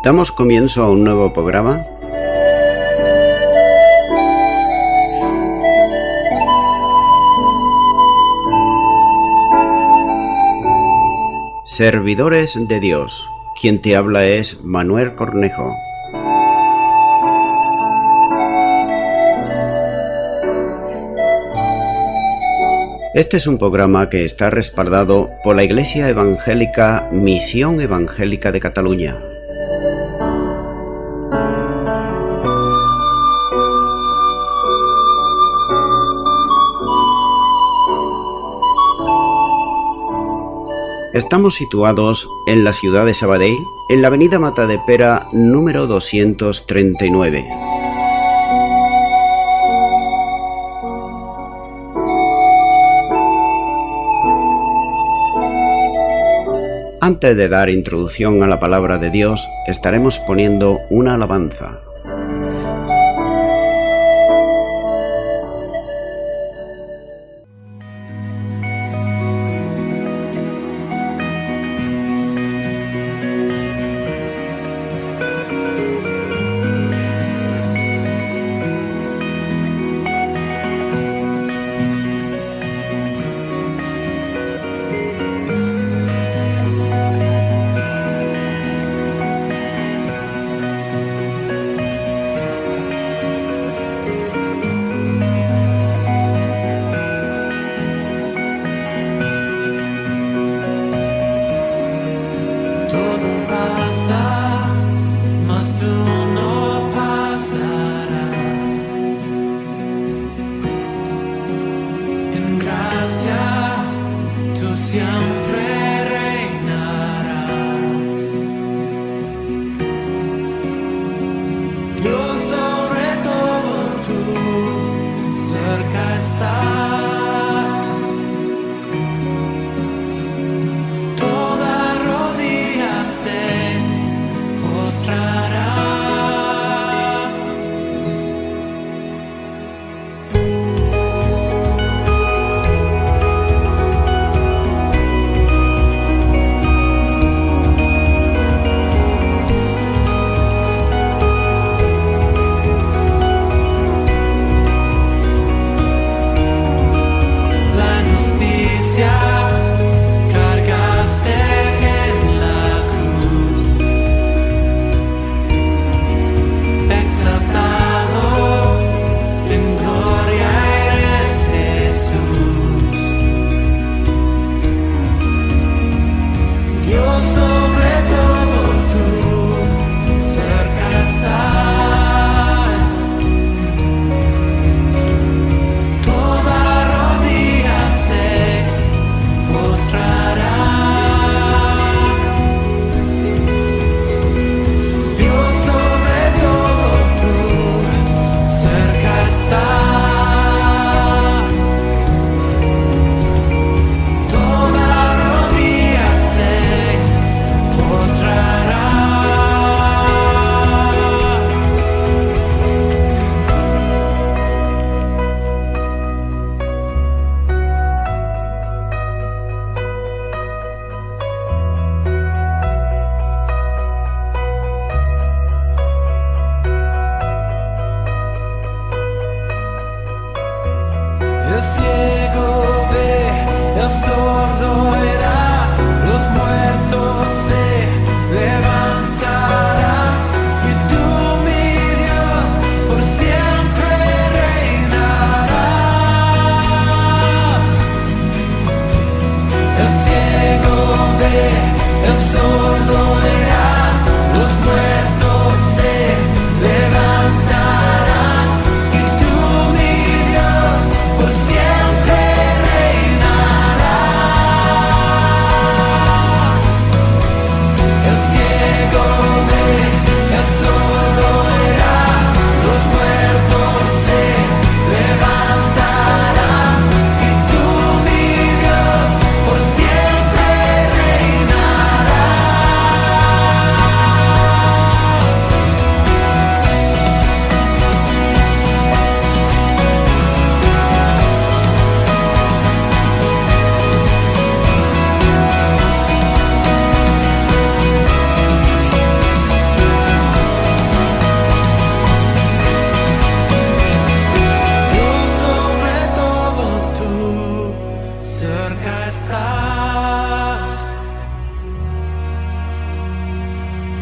Damos comienzo a un nuevo programa. Servidores de Dios. Quien te habla es Manuel Cornejo. Este es un programa que está respaldado por la Iglesia Evangélica Misión Evangélica de Cataluña. Estamos situados en la ciudad de Sabadell, en la avenida Matadepera número 239. Antes de dar introducción a la palabra de Dios, estaremos poniendo una alabanza. cerca estás.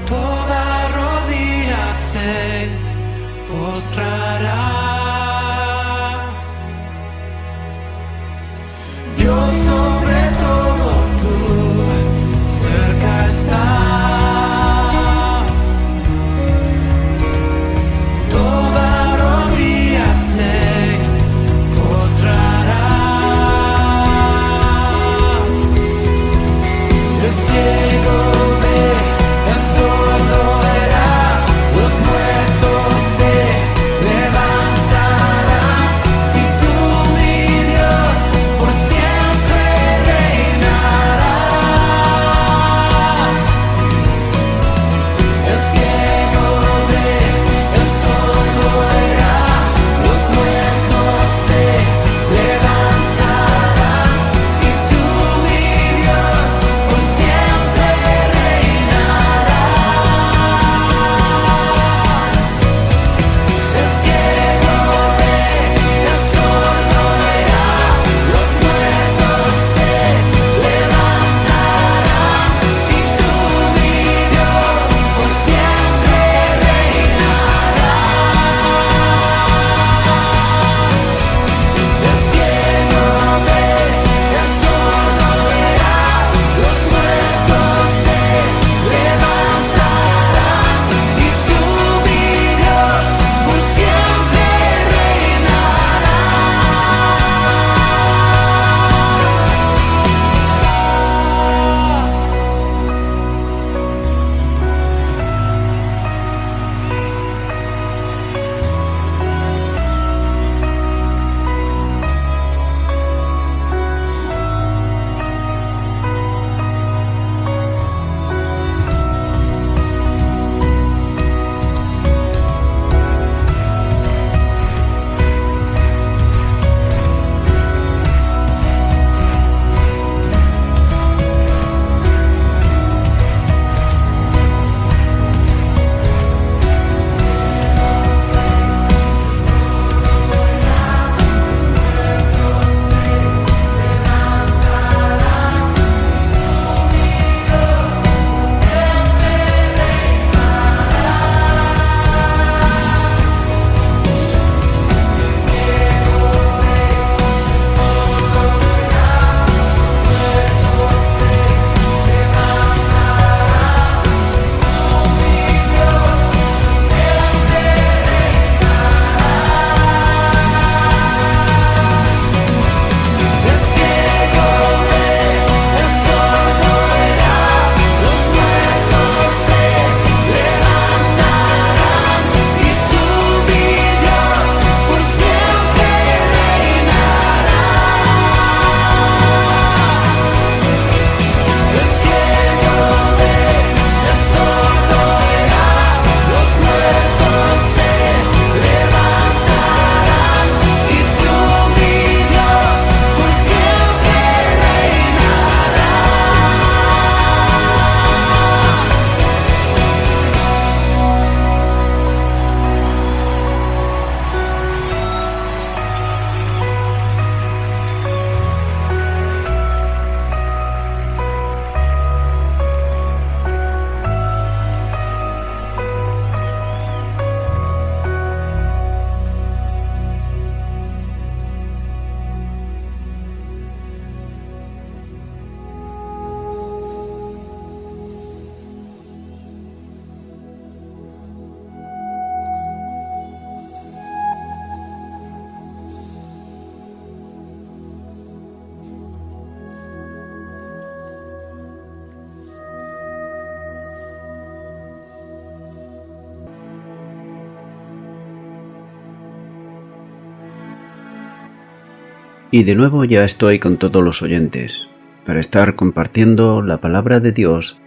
Toda rodilla se postrará. Dios sobre todo, tú cerca estás. Toda rodilla se postrará. El ciego ve, el sordo oirá, los muertos se levantarán, y tú, mi Dios, por siempre reinarás. El ciego ve, el sordo oirá, los muertos se levantarán, y tú, mi Dios, por siempre reinarás. El ciego ve, el sordo oirá, los muertos se levantarán, y tú, mi Dios, por siempre reinarás. El ciego ve, el sordo oirá, los muertos se levantarán, y tú, mi Dios, por siempre Y de nuevo ya estoy con todos los oyentes, para estar compartiendo la palabra de Dios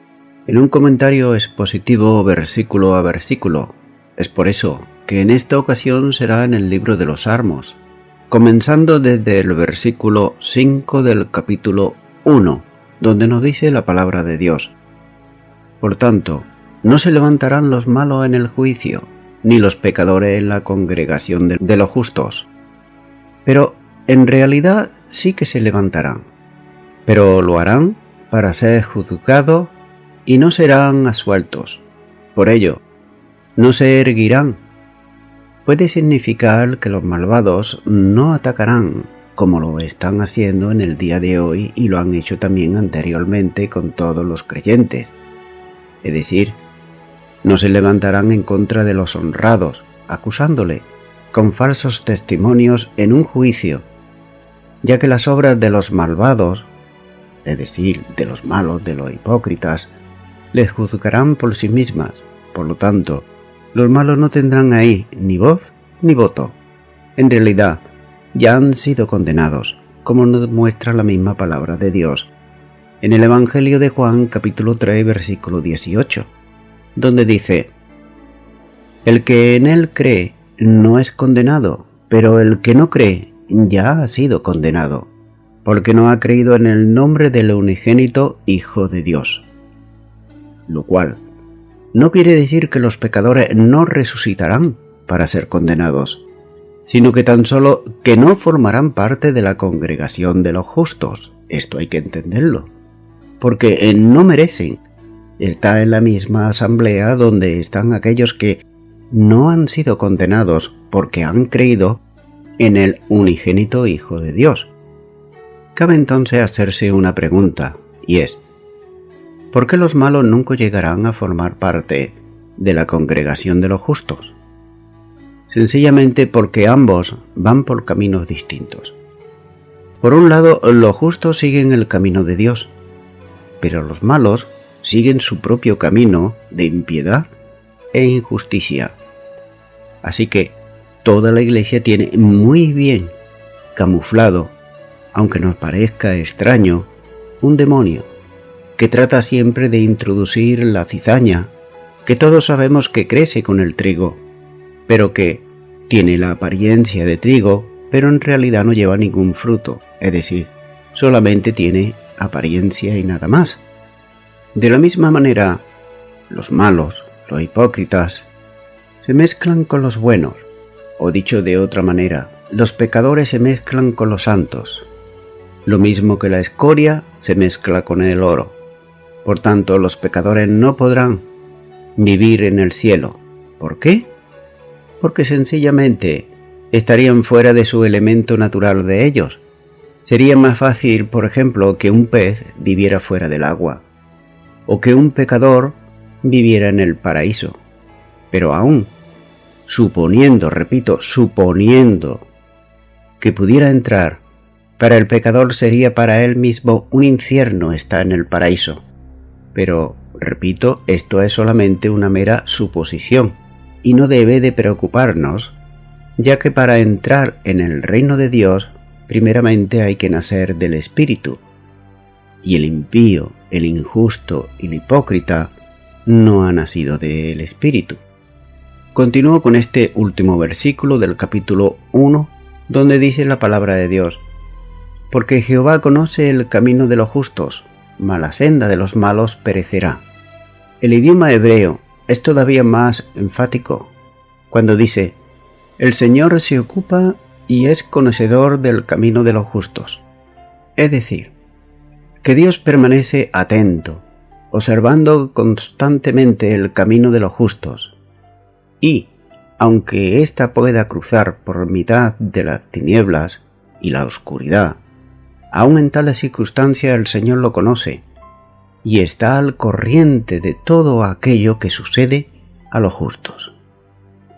en un comentario expositivo versículo a versículo. Es por eso que en esta ocasión será en el libro de los Salmos, comenzando desde el versículo 5 del capítulo 1, donde nos dice la palabra de Dios: Por tanto, no se levantarán los malos en el juicio, ni los pecadores en la congregación de los justos. Pero en realidad sí que se levantarán, pero lo harán para ser juzgados y no serán absueltos. Por ello, no se erguirán. Puede significar que los malvados no atacarán, como lo están haciendo en el día de hoy y lo han hecho también anteriormente con todos los creyentes. Es decir, no se levantarán en contra de los honrados, acusándole con falsos testimonios en un juicio, ya que las obras de los malvados, es decir, de los malos, de los hipócritas, les juzgarán por sí mismas. Por lo tanto, los malos no tendrán ahí ni voz ni voto. En realidad, ya han sido condenados, como nos muestra la misma palabra de Dios en el Evangelio de Juan capítulo 3 versículo 18, donde dice: el que en él cree no es condenado, pero el que no cree ya ha sido condenado, porque no ha creído en el nombre del unigénito Hijo de Dios. Lo cual no quiere decir que los pecadores no resucitarán para ser condenados, sino que tan solo que no formarán parte de la congregación de los justos. Esto hay que entenderlo, porque no merecen estar en la misma asamblea donde están aquellos que no han sido condenados porque han creído en el unigénito Hijo de Dios. Cabe entonces hacerse una pregunta, y es: ¿por qué los malos nunca llegarán a formar parte de la congregación de los justos? Sencillamente porque ambos van por caminos distintos. Por un lado, los justos siguen el camino de Dios, pero los malos siguen su propio camino de impiedad e injusticia. Así que toda la Iglesia tiene muy bien camuflado, aunque nos parezca extraño, un demonio que trata siempre de introducir la cizaña, que todos sabemos que crece con el trigo, pero que tiene la apariencia de trigo, pero en realidad no lleva ningún fruto, es decir, solamente tiene apariencia y nada más. De la misma manera, los malos, los hipócritas, se mezclan con los buenos, o dicho de otra manera, los pecadores se mezclan con los santos. Lo mismo que la escoria se mezcla con el oro. Por tanto, los pecadores no podrán vivir en el cielo. ¿Por qué? Porque sencillamente estarían fuera de su elemento natural de ellos. Sería más fácil, por ejemplo, que un pez viviera fuera del agua, o que un pecador viviera en el paraíso. Pero aún, suponiendo, repito, suponiendo que pudiera entrar, para el pecador sería para él mismo un infierno estar en el paraíso. Pero, repito, esto es solamente una mera suposición, y no debe de preocuparnos, ya que para entrar en el reino de Dios, primeramente hay que nacer del Espíritu, y el impío, el injusto y el hipócrita no ha nacido del Espíritu. Continúo con este último versículo del capítulo 1, donde dice la palabra de Dios: porque Jehová conoce el camino de los justos, mas la senda de los malos perecerá. El idioma hebreo es todavía más enfático cuando dice: el Señor se ocupa y es conocedor del camino de los justos. Es decir, que Dios permanece atento, observando constantemente el camino de los justos, y, aunque ésta pueda cruzar por mitad de las tinieblas y la oscuridad, aún en tales circunstancias el Señor lo conoce, y está al corriente de todo aquello que sucede a los justos.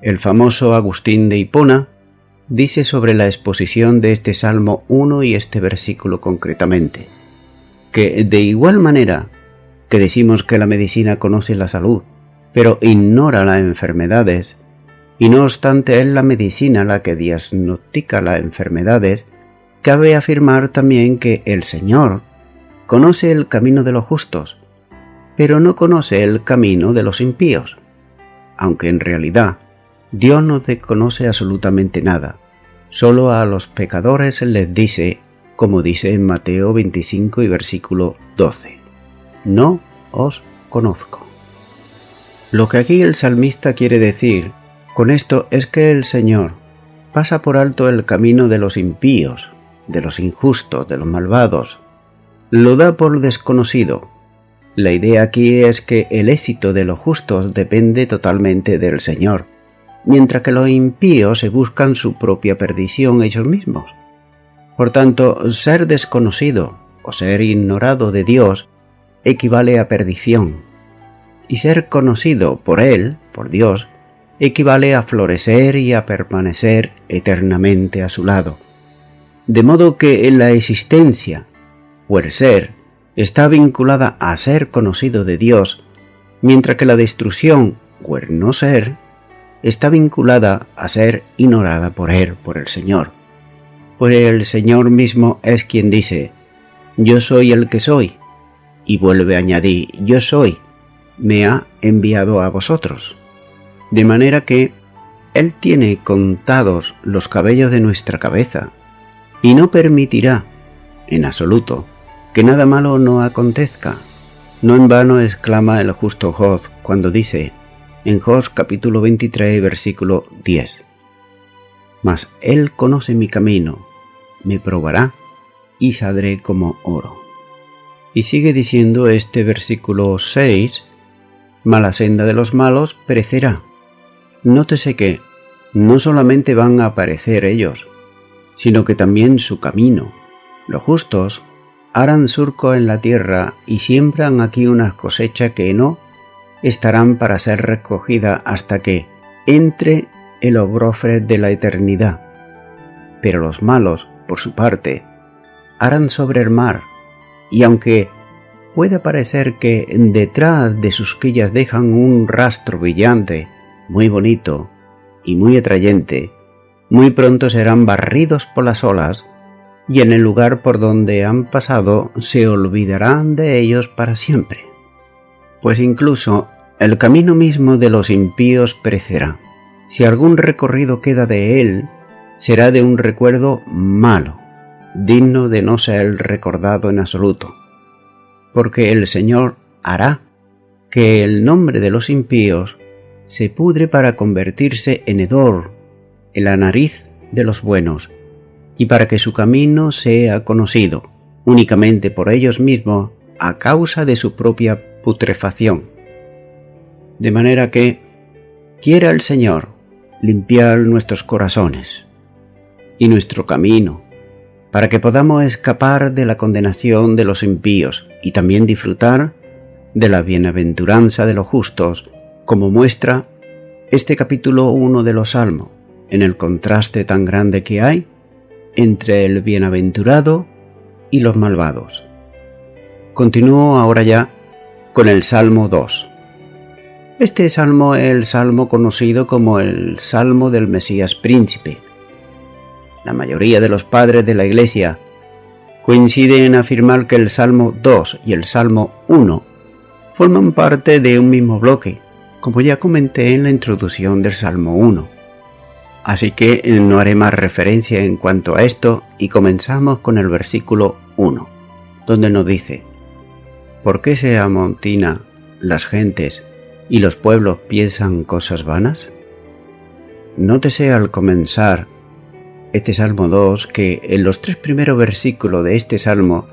El famoso Agustín de Hipona dice sobre la exposición de este Salmo 1 y este versículo concretamente, que de igual manera que decimos que la medicina conoce la salud, pero ignora las enfermedades, y no obstante es la medicina la que diagnostica las enfermedades, cabe afirmar también que el Señor conoce el camino de los justos, pero no conoce el camino de los impíos, aunque en realidad Dios no desconoce absolutamente nada. Solo a los pecadores les dice, como dice en Mateo 25 y versículo 12, no os conozco. Lo que aquí el salmista quiere decir con esto es que el Señor pasa por alto el camino de los impíos, de los injustos, de los malvados, lo da por desconocido. La idea aquí es que el éxito de los justos depende totalmente del Señor, mientras que los impíos se buscan su propia perdición ellos mismos. Por tanto, ser desconocido o ser ignorado de Dios equivale a perdición, y ser conocido por Él, por Dios, equivale a florecer y a permanecer eternamente a su lado. De modo que la existencia o el ser está vinculada a ser conocido de Dios, mientras que la destrucción o el no ser está vinculada a ser ignorada por Él, por el Señor. Pues el Señor mismo es quien dice: yo soy el que soy, y vuelve a añadir: yo soy, me ha enviado a vosotros. De manera que Él tiene contados los cabellos de nuestra cabeza, y no permitirá, en absoluto, que nada malo no acontezca. No en vano exclama el justo Job cuando dice, en Job capítulo 23, versículo 10, «Mas Él conoce mi camino, me probará, y saldré como oro». Y sigue diciendo este versículo 6, «Mala senda de los malos perecerá». Nótese que no solamente van a aparecer ellos, sino que también su camino. Los justos harán surco en la tierra y siembran aquí unas cosechas que no estarán para ser recogida hasta que entre el obrofre de la eternidad. Pero los malos, por su parte, harán sobre el mar, y aunque puede parecer que detrás de sus quillas dejan un rastro brillante, muy bonito y muy atrayente, muy pronto serán barridos por las olas, y en el lugar por donde han pasado se olvidarán de ellos para siempre. Pues incluso el camino mismo de los impíos perecerá. Si algún recorrido queda de él, será de un recuerdo malo, digno de no ser recordado en absoluto, porque el Señor hará que el nombre de los impíos se pudre para convertirse en hedor en la nariz de los buenos, y para que su camino sea conocido únicamente por ellos mismos a causa de su propia putrefacción. De manera que quiera el Señor limpiar nuestros corazones y nuestro camino, para que podamos escapar de la condenación de los impíos y también disfrutar de la bienaventuranza de los justos, como muestra este capítulo 1 de los Salmos, en el contraste tan grande que hay entre el bienaventurado y los malvados. Continúo ahora ya con el Salmo 2. Este salmo es el salmo conocido como el Salmo del Mesías Príncipe. La mayoría de los padres de la Iglesia coinciden en afirmar que el Salmo 2 y el Salmo 1 forman parte de un mismo bloque, como ya comenté en la introducción del Salmo 1. Así que no haré más referencia en cuanto a esto y comenzamos con el versículo 1, donde nos dice: ¿Por qué se amotinan las gentes y los pueblos piensan cosas vanas? Nótese al comenzar este Salmo 2 que en los 3 primeros versículos de este Salmo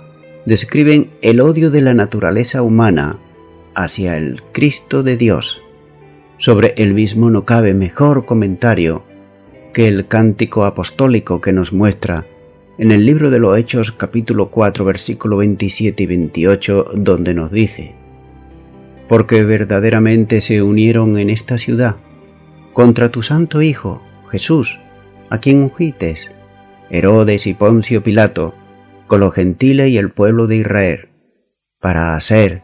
describen el odio de la naturaleza humana hacia el Cristo de Dios. Sobre el mismo no cabe mejor comentario que el cántico apostólico que nos muestra en el libro de los Hechos capítulo 4 versículo 27 y 28, donde nos dice: porque verdaderamente se unieron en esta ciudad contra tu santo Hijo, Jesús, a quien ungiste, Herodes y Poncio Pilato, con los gentiles y el pueblo de Israel, para hacer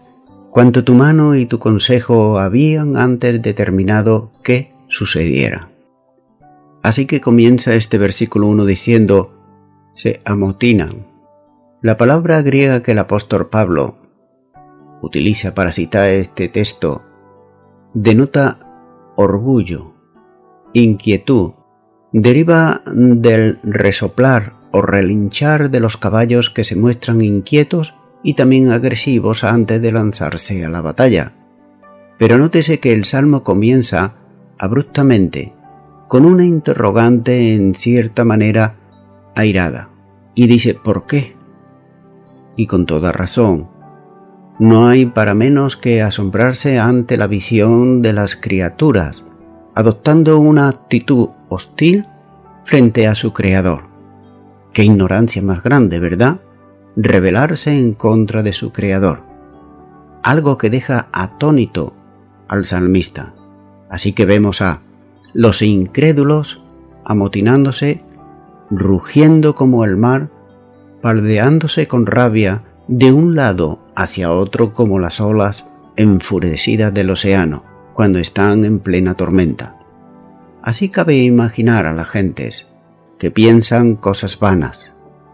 cuanto tu mano y tu consejo habían antes determinado que sucediera. Así que comienza este versículo 1 diciendo: se amotinan. La palabra griega que el apóstol Pablo utiliza para citar este texto denota orgullo, inquietud, deriva del resoplar o relinchar de los caballos que se muestran inquietos y también agresivos antes de lanzarse a la batalla. Pero nótese que el salmo comienza abruptamente con una interrogante en cierta manera airada y dice: ¿por qué? y con toda razón. No hay para menos que asombrarse ante la visión de las criaturas, adoptando una actitud hostil frente a su Creador. Qué ignorancia más grande, ¿verdad? Rebelarse en contra de su Creador. Algo que deja atónito al salmista. Así que vemos a los incrédulos amotinándose, rugiendo como el mar, paldeándose con rabia de un lado hacia otro como las olas enfurecidas del océano cuando están en plena tormenta. Así cabe imaginar a las gentes que piensan cosas vanas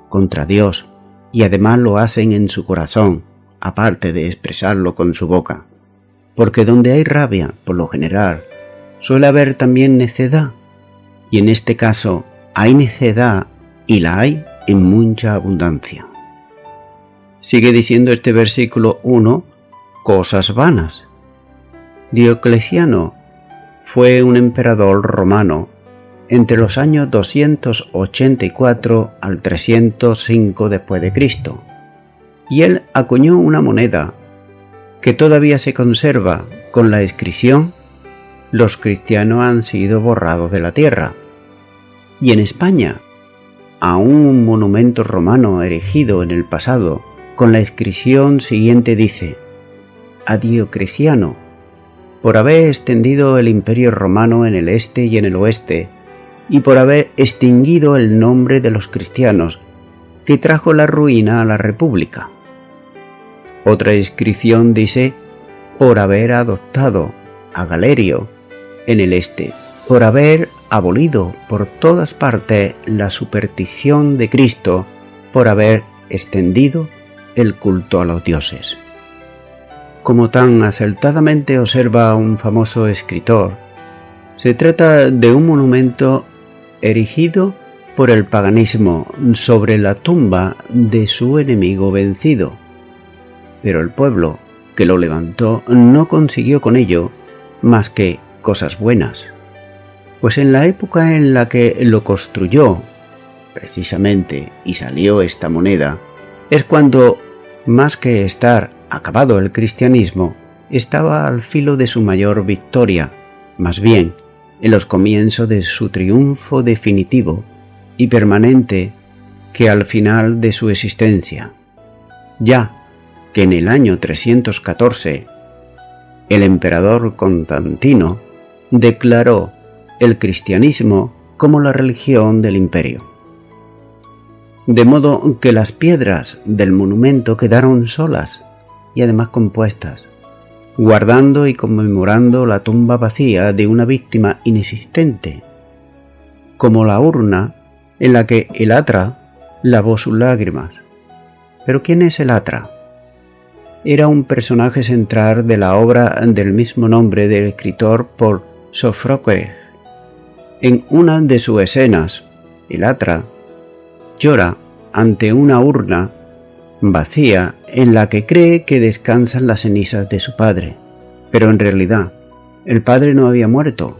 contra Dios y además lo hacen en su corazón, aparte de expresarlo con su boca. Porque donde hay rabia, por lo general, suele haber también necedad, y en este caso hay necedad y la hay en mucha abundancia. Sigue diciendo este versículo 1, cosas vanas. Diocleciano fue un emperador romano entre los años 284 al 305 después de Cristo, y él acuñó una moneda que todavía se conserva con la inscripción: los cristianos han sido borrados de la tierra. Y en España, aún un monumento romano erigido en el pasado con la inscripción siguiente dice: a Diocleciano, por haber extendido el imperio romano en el este y en el oeste, y por haber extinguido el nombre de los cristianos, que trajo la ruina a la república. Otra inscripción dice: por haber adoptado a Galerio en el este, por haber abolido por todas partes la superstición de Cristo, por haber extendido el culto a los dioses. Como tan acertadamente observa un famoso escritor, se trata de un monumento erigido por el paganismo sobre la tumba de su enemigo vencido. Pero el pueblo que lo levantó no consiguió con ello más que cosas buenas, pues en la época en la que lo construyó, precisamente, y salió esta moneda, es cuando, más que estar acabado el cristianismo, estaba al filo de su mayor victoria, más bien en los comienzos de su triunfo definitivo y permanente que al final de su existencia, ya que en el año 314 el emperador Constantino declaró el cristianismo como la religión del imperio. De modo que las piedras del monumento quedaron solas y además compuestas, guardando y conmemorando la tumba vacía de una víctima inexistente, como la urna en la que el Atra lavó sus lágrimas. ¿Pero quién es el Atra? Era un personaje central de la obra del mismo nombre del escritor Paul Sófocles. En una de sus escenas, el Atra llora ante una urna vacía en la que cree que descansan las cenizas de su padre, pero en realidad el padre no había muerto,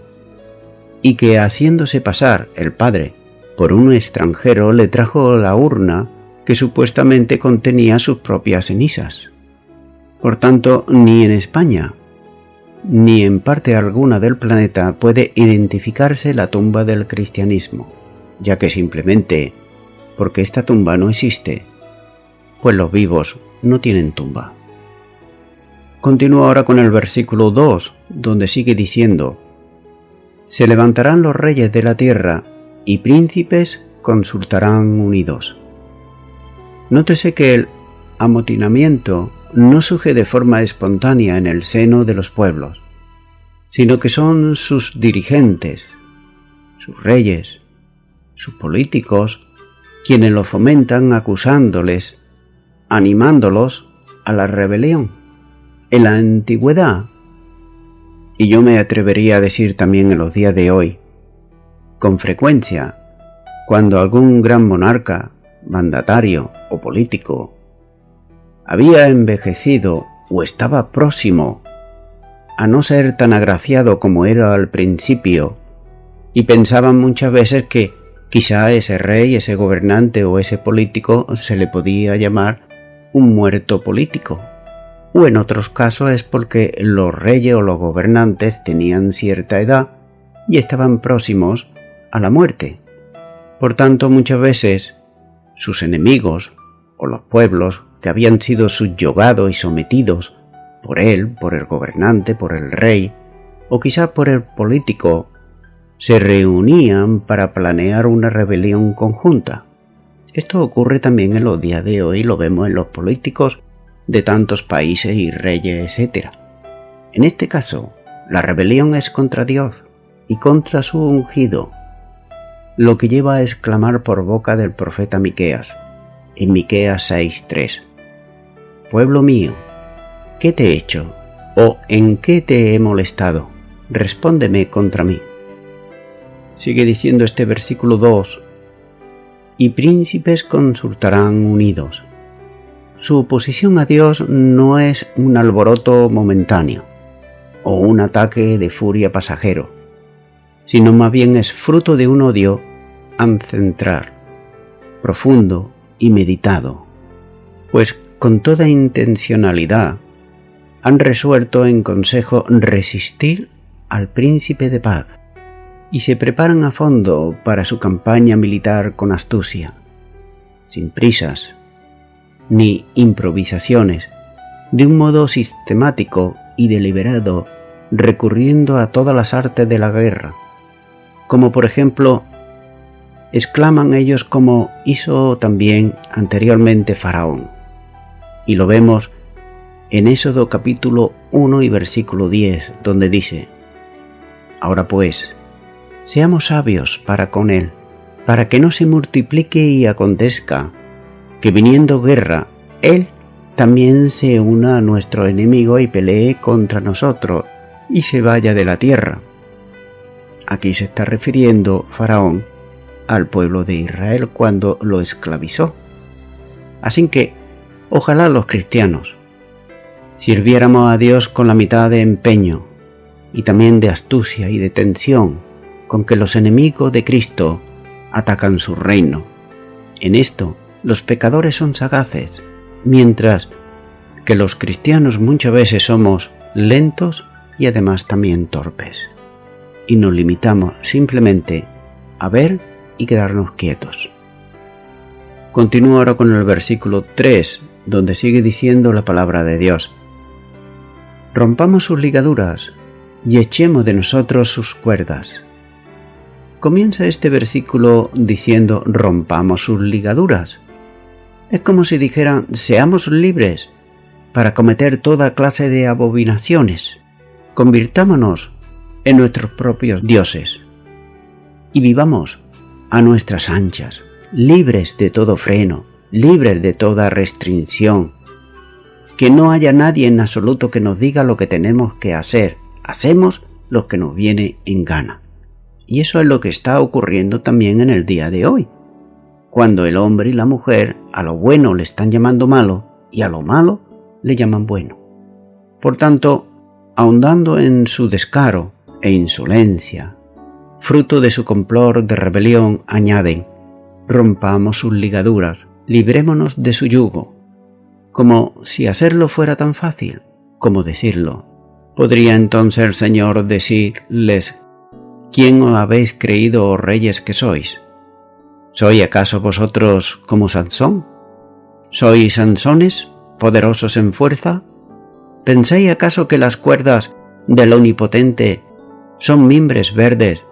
y que haciéndose pasar el padre por un extranjero le trajo la urna que supuestamente contenía sus propias cenizas. Por tanto, ni en España ni en parte alguna del planeta puede identificarse la tumba del cristianismo, ya que simplemente porque esta tumba no existe, pues los vivos no tienen tumba. Continúa ahora con el versículo 2, donde sigue diciendo: se levantarán los reyes de la tierra y príncipes consultarán unidos. Nótese que el amotinamiento no surge de forma espontánea en el seno de los pueblos, sino que son sus dirigentes, sus reyes, sus políticos, quienes lo fomentan acusándoles, animándolos a la rebelión. En la antigüedad, y yo me atrevería a decir también en los días de hoy, con frecuencia, cuando algún gran monarca, mandatario o político había envejecido o estaba próximo a no ser tan agraciado como era al principio, y pensaban muchas veces que quizá ese rey, ese gobernante o ese político se le podía llamar un muerto político, o en otros casos es porque los reyes o los gobernantes tenían cierta edad y estaban próximos a la muerte. Por tanto, muchas veces sus enemigos o los pueblos que habían sido subyugados y sometidos por él, por el gobernante, por el rey o quizás por el político, se reunían para planear una rebelión conjunta. Esto ocurre también en los días de hoy, lo vemos en los políticos de tantos países y reyes, etc. En este caso, la rebelión es contra Dios y contra su ungido, lo que lleva a exclamar por boca del profeta Miqueas, en Miqueas 6:3: Pueblo mío, ¿qué te he hecho? ¿O en qué te he molestado? Respóndeme contra mí. Sigue diciendo este versículo 2: y príncipes consultarán unidos. Su oposición a Dios no es un alboroto momentáneo o un ataque de furia pasajero, sino más bien es fruto de un odio ancestral, profundo y meditado, pues con toda intencionalidad han resuelto en consejo resistir al príncipe de paz y se preparan a fondo para su campaña militar con astucia, sin prisas ni improvisaciones, de un modo sistemático y deliberado, recurriendo a todas las artes de la guerra, como por ejemplo exclaman ellos como hizo también anteriormente Faraón, y lo vemos en Éxodo capítulo 1 y versículo 10, donde dice: ahora pues, seamos sabios para con él, para que no se multiplique y acontezca que viniendo guerra, él también se una a nuestro enemigo y pelee contra nosotros y se vaya de la tierra. Aquí se está refiriendo Faraón al pueblo de Israel cuando lo esclavizó. Así que, ojalá los cristianos sirviéramos a Dios con la mitad de empeño y también de astucia y de tensión con que los enemigos de Cristo atacan su reino. En esto, los pecadores son sagaces, mientras que los cristianos muchas veces somos lentos y además también torpes, y nos limitamos simplemente a ver y quedarnos quietos. Continúo ahora con el versículo 3, donde sigue diciendo la palabra de Dios: rompamos sus ligaduras y echemos de nosotros sus cuerdas. Comienza este versículo diciendo rompamos sus ligaduras. Es como si dijeran seamos libres para cometer toda clase de abominaciones. Convirtámonos en nuestros propios dioses y vivamos a nuestras anchas, libres de todo freno, libres de toda restricción. Que no haya nadie en absoluto que nos diga lo que tenemos que hacer. Hacemos lo que nos viene en gana. Y eso es lo que está ocurriendo también en el día de hoy, cuando el hombre y la mujer a lo bueno le están llamando malo y a lo malo le llaman bueno. Por tanto, ahondando en su descaro e insolencia, fruto de su complot de rebelión, añaden: rompamos sus ligaduras, librémonos de su yugo. Como si hacerlo fuera tan fácil como decirlo. ¿Podría entonces el Señor decirles: ¿quién os habéis creído, oh reyes que sois? ¿Sois acaso vosotros como Sansón? ¿Sois Sansones, poderosos en fuerza? ¿Pensáis acaso que las cuerdas del Omnipotente son mimbres verdes,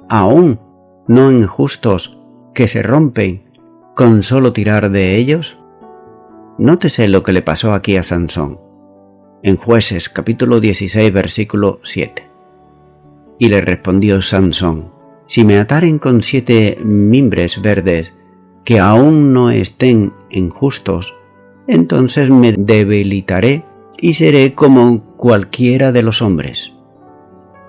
aún no injustos, que se rompen con solo tirar de ellos? Nótese lo que le pasó aquí a Sansón, en Jueces capítulo 16 versículo 7. Y le respondió Sansón: si me ataren con 7 mimbres verdes que aún no estén injustos, entonces me debilitaré y seré como cualquiera de los hombres.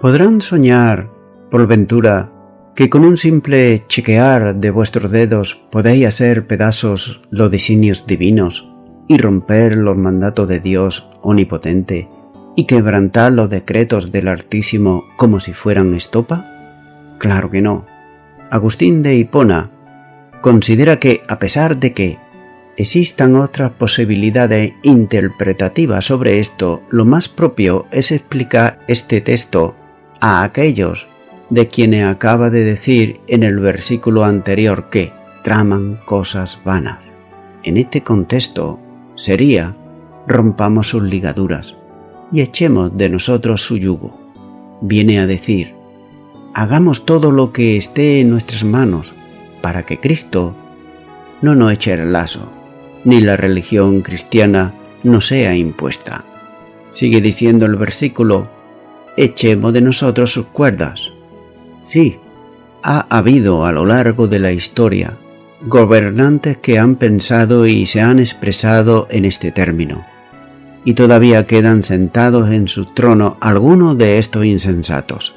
¿Podrán soñar, por ventura, que con un simple chequear de vuestros dedos podéis hacer pedazos los designios divinos y romper los mandatos de Dios omnipotente y quebrantar los decretos del Altísimo como si fueran estopa? Claro que no. Agustín de Hipona considera que, a pesar de que existan otras posibilidades interpretativas sobre esto, lo más propio es explicar este texto a aquellos de quienes acaba de decir en el versículo anterior que traman cosas vanas. En este contexto sería: rompamos sus ligaduras y echemos de nosotros su yugo. Viene a decir: hagamos todo lo que esté en nuestras manos para que Cristo no nos eche el lazo, ni la religión cristiana nos sea impuesta. Sigue diciendo el versículo: echemos de nosotros sus cuerdas. Sí, ha habido a lo largo de la historia gobernantes que han pensado y se han expresado en este término, y todavía quedan sentados en su trono algunos de estos insensatos,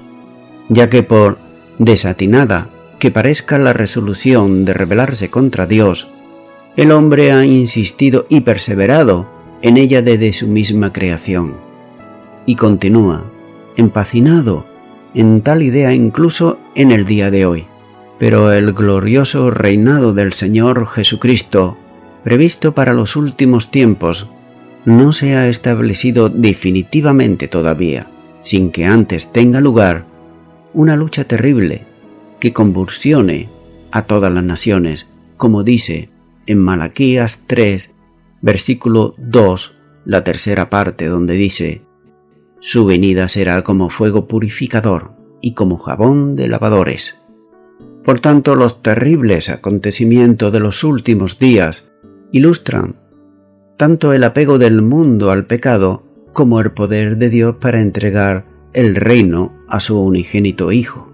ya que por desatinada que parezca la resolución de rebelarse contra Dios, el hombre ha insistido y perseverado en ella desde su misma creación, y continúa empecinado en tal idea incluso en el día de hoy. Pero el glorioso reinado del Señor Jesucristo, previsto para los últimos tiempos, no se ha establecido definitivamente todavía, sin que antes tenga lugar una lucha terrible que convulsione a todas las naciones, como dice en Malaquías 3, versículo 2, la tercera parte, donde dice: su venida será como fuego purificador y como jabón de lavadores. Por tanto, los terribles acontecimientos de los últimos días ilustran tanto el apego del mundo al pecado como el poder de Dios para entregar el reino a su unigénito Hijo.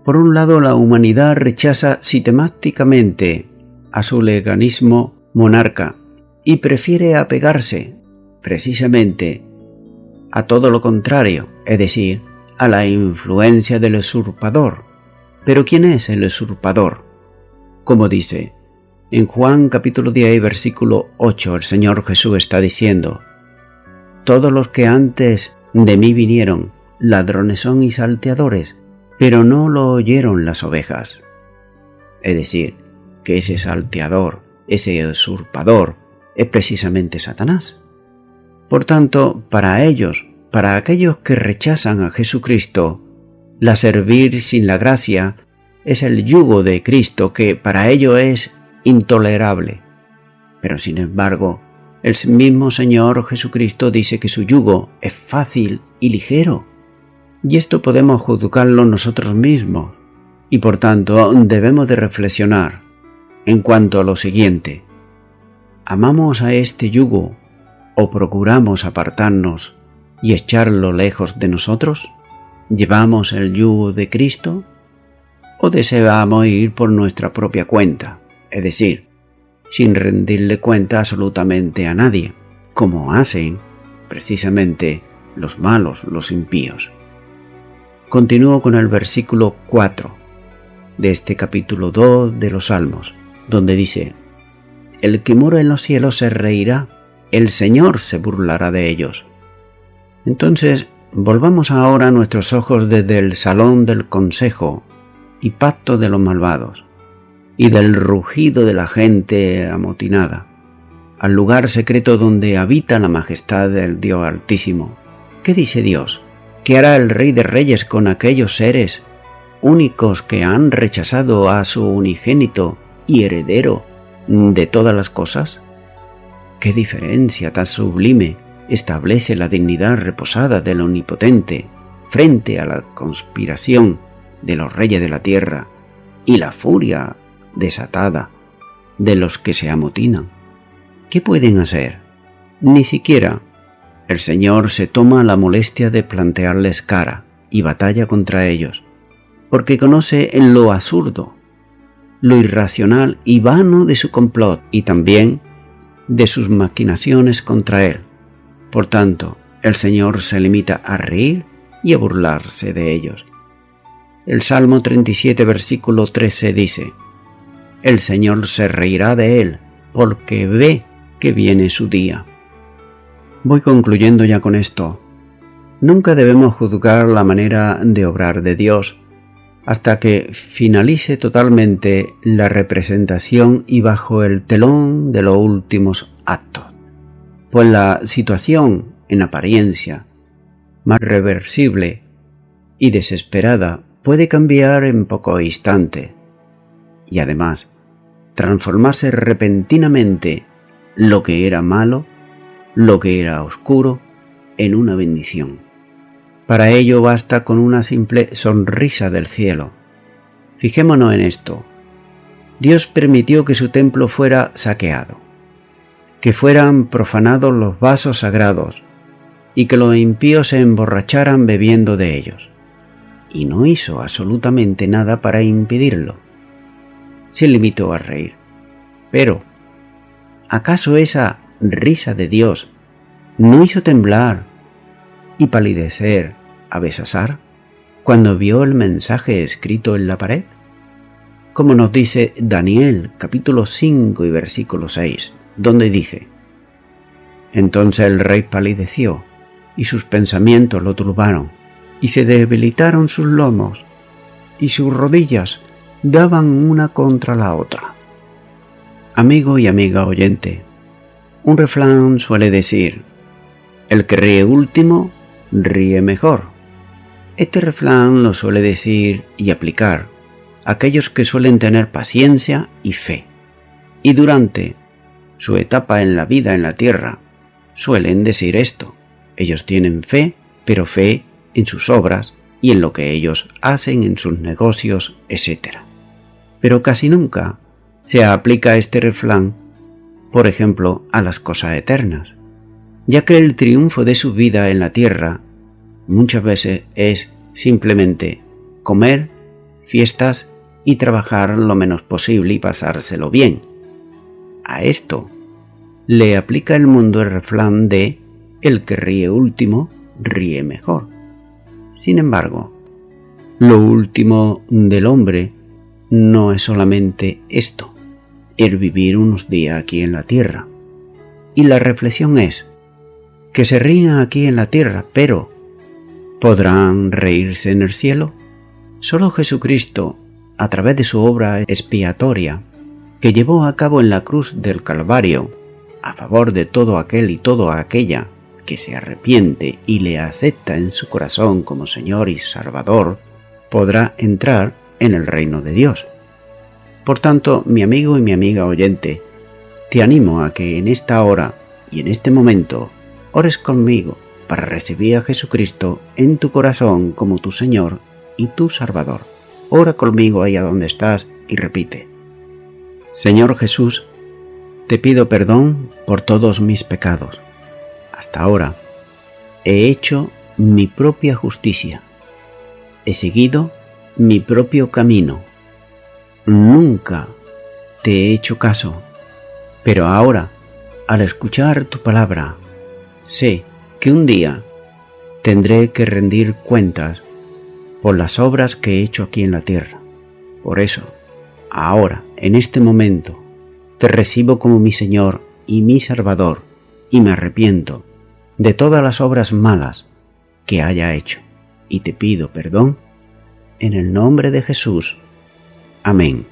Por un lado, la humanidad rechaza sistemáticamente a su legalismo monarca y prefiere apegarse precisamente a todo lo contrario, es decir, a la influencia del usurpador. ¿Pero quién es el usurpador? Como dice en Juan capítulo 10, versículo 8, el Señor Jesús está diciendo: todos los que antes de mí vinieron, ladrones son y salteadores, pero no lo oyeron las ovejas. Es decir, que ese salteador, ese usurpador, es precisamente Satanás. Por tanto, para ellos, para aquellos que rechazan a Jesucristo, la servir sin la gracia es el yugo de Cristo, que para ellos es intolerable. Pero sin embargo, el mismo Señor Jesucristo dice que su yugo es fácil y ligero. Y esto podemos juzgarlo nosotros mismos, y por tanto debemos de reflexionar en cuanto a lo siguiente: ¿amamos a este yugo o procuramos apartarnos y echarlo lejos de nosotros? ¿Llevamos el yugo de Cristo o deseamos ir por nuestra propia cuenta, es decir, sin rendirle cuenta absolutamente a nadie, como hacen precisamente los malos, los impíos? Continúo con el versículo 4 de este capítulo 2 de los Salmos, donde dice: el que mora en los cielos se reirá, el Señor se burlará de ellos. Entonces, volvamos ahora nuestros ojos desde el salón del consejo y pacto de los malvados, y del rugido de la gente amotinada, al lugar secreto donde habita la majestad del Dios Altísimo. ¿Qué dice Dios? ¿Qué hará el Rey de Reyes con aquellos seres únicos que han rechazado a su unigénito y heredero de todas las cosas? ¿Qué diferencia tan sublime establece la dignidad reposada del Omnipotente frente a la conspiración de los reyes de la tierra y la furia desatada de los que se amotinan? ¿Qué pueden hacer? Ni siquiera el Señor se toma la molestia de plantearles cara y batalla contra ellos, porque conoce en lo absurdo, lo irracional y vano de su complot y también de sus maquinaciones contra él. Por tanto, el Señor se limita a reír y a burlarse de ellos. El Salmo 37, versículo 13 dice: el Señor se reirá de él, porque ve que viene su día. Voy concluyendo ya con esto. Nunca debemos juzgar la manera de obrar de Dios, hasta que finalice totalmente la representación y bajo el telón de los últimos actos. Pues la situación, en apariencia, más reversible y desesperada, puede cambiar en pocos instantes y además transformarse repentinamente lo que era malo, lo que era oscuro, en una bendición. Para ello basta con una simple sonrisa del cielo. Fijémonos en esto. Dios permitió que su templo fuera saqueado, que fueran profanados los vasos sagrados y que los impíos se emborracharan bebiendo de ellos. Y no hizo absolutamente nada para impedirlo. Se limitó a reír. Pero, ¿acaso esa risa de Dios no hizo temblar y palidecer a Belsasar cuando vio el mensaje escrito en la pared? Como nos dice Daniel capítulo 5 y versículo 6, donde dice: Entonces el rey palideció y sus pensamientos lo turbaron, y se debilitaron sus lomos, y sus rodillas daban una contra la otra. Amigo y amiga oyente, un refrán suele decir: el que ríe último, ríe mejor. Este refrán lo suele decir y aplicar aquellos que suelen tener paciencia y fe, y durante su etapa en la vida en la tierra suelen decir esto. Ellos tienen fe, pero fe en sus obras y en lo que ellos hacen en sus negocios, etc. Pero casi nunca se aplica este refrán, por ejemplo, a las cosas eternas, ya que el triunfo de su vida en la tierra muchas veces es simplemente comer, fiestas y trabajar lo menos posible y pasárselo bien. A esto le aplica el mundo el refrán de el que ríe último, ríe mejor. Sin embargo, lo último del hombre no es solamente esto, el vivir unos días aquí en la tierra. Y la reflexión es que se rían aquí en la tierra, pero ¿podrán reírse en el cielo? Solo Jesucristo, a través de su obra expiatoria, que llevó a cabo en la cruz del Calvario, a favor de todo aquel y toda aquella que se arrepiente y le acepta en su corazón como Señor y Salvador, podrá entrar en el reino de Dios. Por tanto, mi amigo y mi amiga oyente, te animo a que en esta hora y en este momento ores conmigo para recibir a Jesucristo en tu corazón como tu Señor y tu Salvador. Ora conmigo ahí a donde estás y repite: Señor Jesús, te pido perdón por todos mis pecados. Hasta ahora he hecho mi propia justicia. He seguido mi propio camino. Nunca te he hecho caso. Pero ahora, al escuchar tu palabra, sé que un día tendré que rendir cuentas por las obras que he hecho aquí en la tierra. Por eso, ahora, en este momento, te recibo como mi Señor y mi Salvador, y me arrepiento de todas las obras malas que haya hecho, y te pido perdón en el nombre de Jesús. Amén.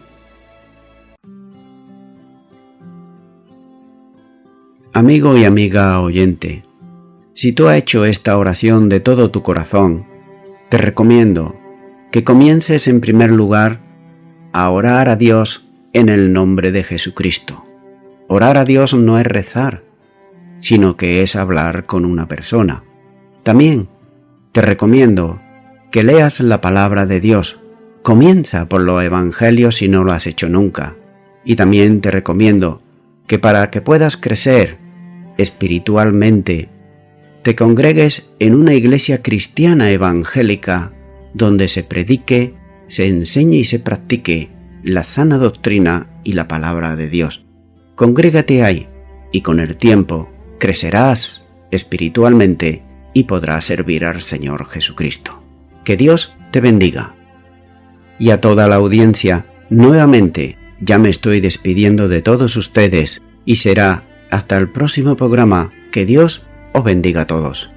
Amigo y amiga oyente, si tú has hecho esta oración de todo tu corazón, te recomiendo que comiences en primer lugar a orar a Dios en el nombre de Jesucristo. Orar a Dios no es rezar, sino que es hablar con una persona. También te recomiendo que leas la palabra de Dios. Comienza por los evangelios si no lo has hecho nunca. Y también te recomiendo que para que puedas crecer espiritualmente, te congregues en una iglesia cristiana evangélica donde se predique, se enseñe y se practique la sana doctrina y la palabra de Dios. Congrégate ahí y con el tiempo crecerás espiritualmente y podrás servir al Señor Jesucristo. Que Dios te bendiga. Y a toda la audiencia, nuevamente, ya me estoy despidiendo de todos ustedes y será hasta el próximo programa. Que Dios os bendiga a todos.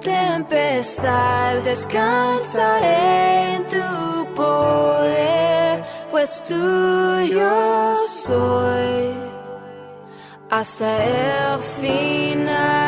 tempestad descansaré en tu poder, pues tuyo soy hasta el final.